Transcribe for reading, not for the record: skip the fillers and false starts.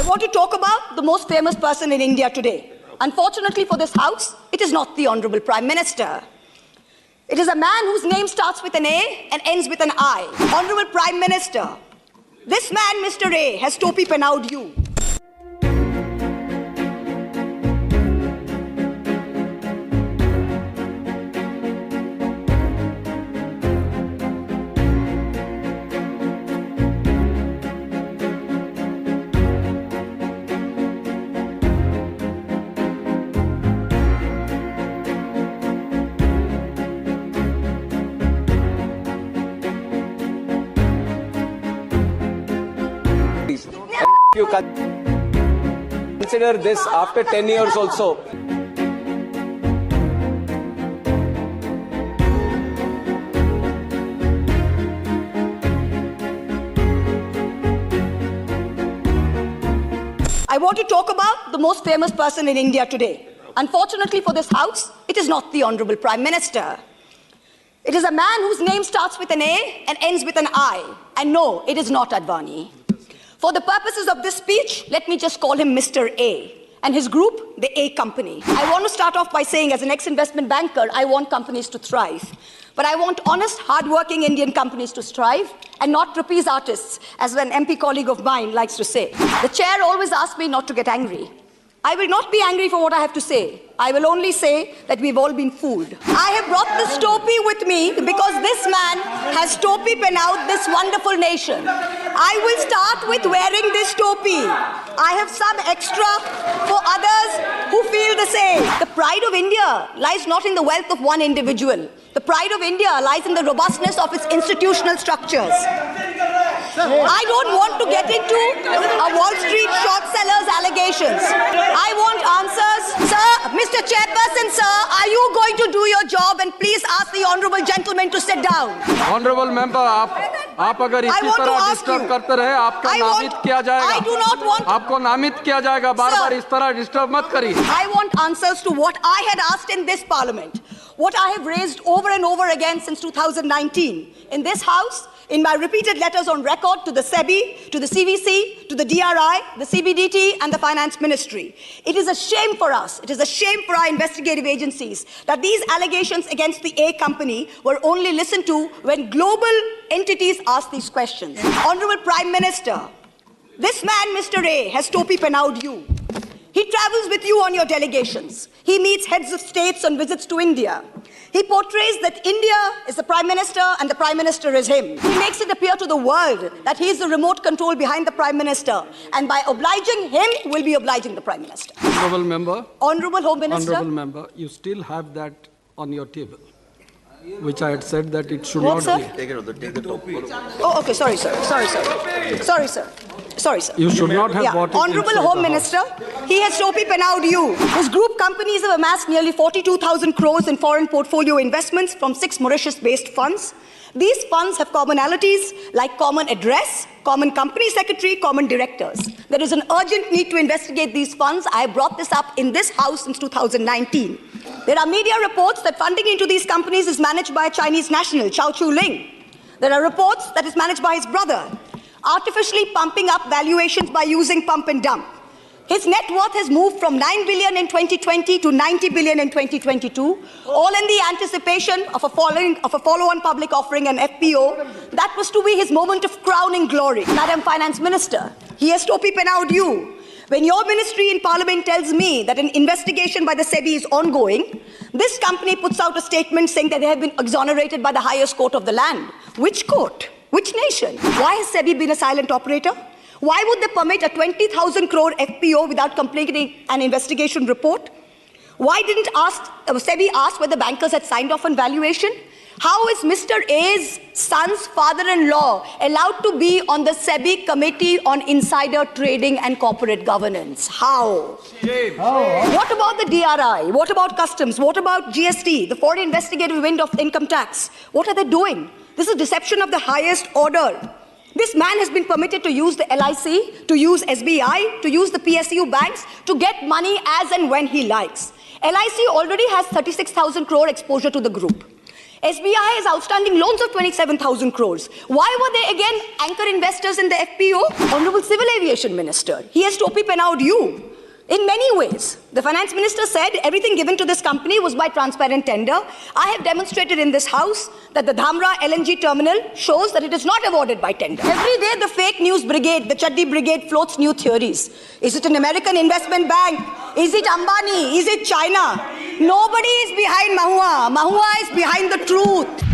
I want to talk about the most famous person in India today. Unfortunately for this House, it is not the Honorable Prime Minister. It is a man whose name starts with an A and ends with an I. Honorable Prime Minister, this man, Mr. A, has Topi Panaud you. You consider this after 10 years also. I want to talk about the most famous person in India today. Unfortunately for this House, it is not the Honorable Prime Minister. It is a man whose name starts with an A and ends with an I. And no, it is not Advani. For the purposes of this speech, let me just call him Mr. A and his group, the A Company. I want to start off by saying, as an ex-investment banker, I want companies to thrive. But I want honest, hard-working Indian companies to strive and not trapeze artists, as an MP colleague of mine likes to say. The chair always asks me not to get angry. I will not be angry for what I have to say. I will only say that we've all been fooled. I have brought this topi with me because this man has Topi Panaud this wonderful nation. I will start with wearing this topi. I have some extra for others who feel the same. The pride of India lies not in the wealth of one individual. The pride of India lies in the robustness of its institutional structures. I don't want to get into a Wall Street short sellers allegations. I want answers. Sir, Mr. Chairperson, sir, are you going to do your job? And please ask the honorable gentleman to sit down. Honorable member, आप अगर इसी तरह disturb करते रहे, आपका नामित किया जाएगा. I do not want. आपको नामित किया जाएगा. बार-बार इस तरह डिस्टर्ब मत करिए. I want answers to what I had asked in this Parliament, what I have raised over and over again since 2019 in this House, in my repeated letters on record to the SEBI, to the CVC, to the DRI, the CBDT, and the Finance Ministry. It is a shame for us, it is a shame for our investigative agencies that these allegations against the A Company were only listened to when global entities ask these questions. Honorable Prime Minister, this man, Mr. A, has Topi Panaud you. He travels with you on your delegations. He meets heads of states on visits to India. He portrays that India is the Prime Minister and the Prime Minister is him. He makes it appear to the world that he is the remote control behind the Prime Minister. And by obliging him, we'll be obliging the Prime Minister. Honorable member. Honorable Home Minister. Honorable member, you still have that on your table, which I had said that it should What, not sir? be. Take the topi. Oh, okay, sorry, sir. Sorry, sir. Sorry, sir. Sorry, sir. You should not have bought it. Honorable inside Home the House. Minister, he has Topi Panaud you. His group companies have amassed nearly 42,000 crores in foreign portfolio investments from 6 Mauritius-based funds. These funds have commonalities like common address, common company secretary, common directors. There is an urgent need to investigate these funds. I have brought this up in this House since 2019. There are media reports that funding into these companies is managed by a Chinese national, Chao Chu-ling. There are reports that it's managed by his brother, artificially pumping up valuations by using pump and dump. His net worth has moved from 9 billion in 2020 to 90 billion in 2022, all in the anticipation of a follow-on public offering, an FPO. That was to be his moment of crowning glory. Madam Finance Minister, he has Topi Panaud you. When your ministry in Parliament tells me that an investigation by the SEBI is ongoing, this company puts out a statement saying that they have been exonerated by the highest court of the land. Which court? Which nation? Why has SEBI been a silent operator? Why would they permit a 20,000 crore FPO without completing an investigation report? Why didn't SEBI ask whether bankers had signed off on valuation? How is Mr. A's son's father-in-law allowed to be on the SEBI Committee on Insider Trading and Corporate Governance? How? Shame. What about the DRI? What about customs? What about GST, the foreign investigative wing of income tax? What are they doing? This is deception of the highest order. This man has been permitted to use the LIC, to use SBI, to use the PSU banks, to get money as and when he likes. LIC already has 36,000 crore exposure to the group. SBI has outstanding loans of 27,000 crores. Why were they again anchor investors in the FPO? Honorable Civil Aviation Minister, he has topi penawed you. In many ways, the finance minister said everything given to this company was by transparent tender. I have demonstrated in this house that the Dhamra LNG terminal shows that it is not awarded by tender. Every day the fake news brigade, the Chaddi brigade floats new theories. Is it an American investment bank? Is it Ambani? Is it China? Nobody is behind Mahua. Mahua is behind the truth.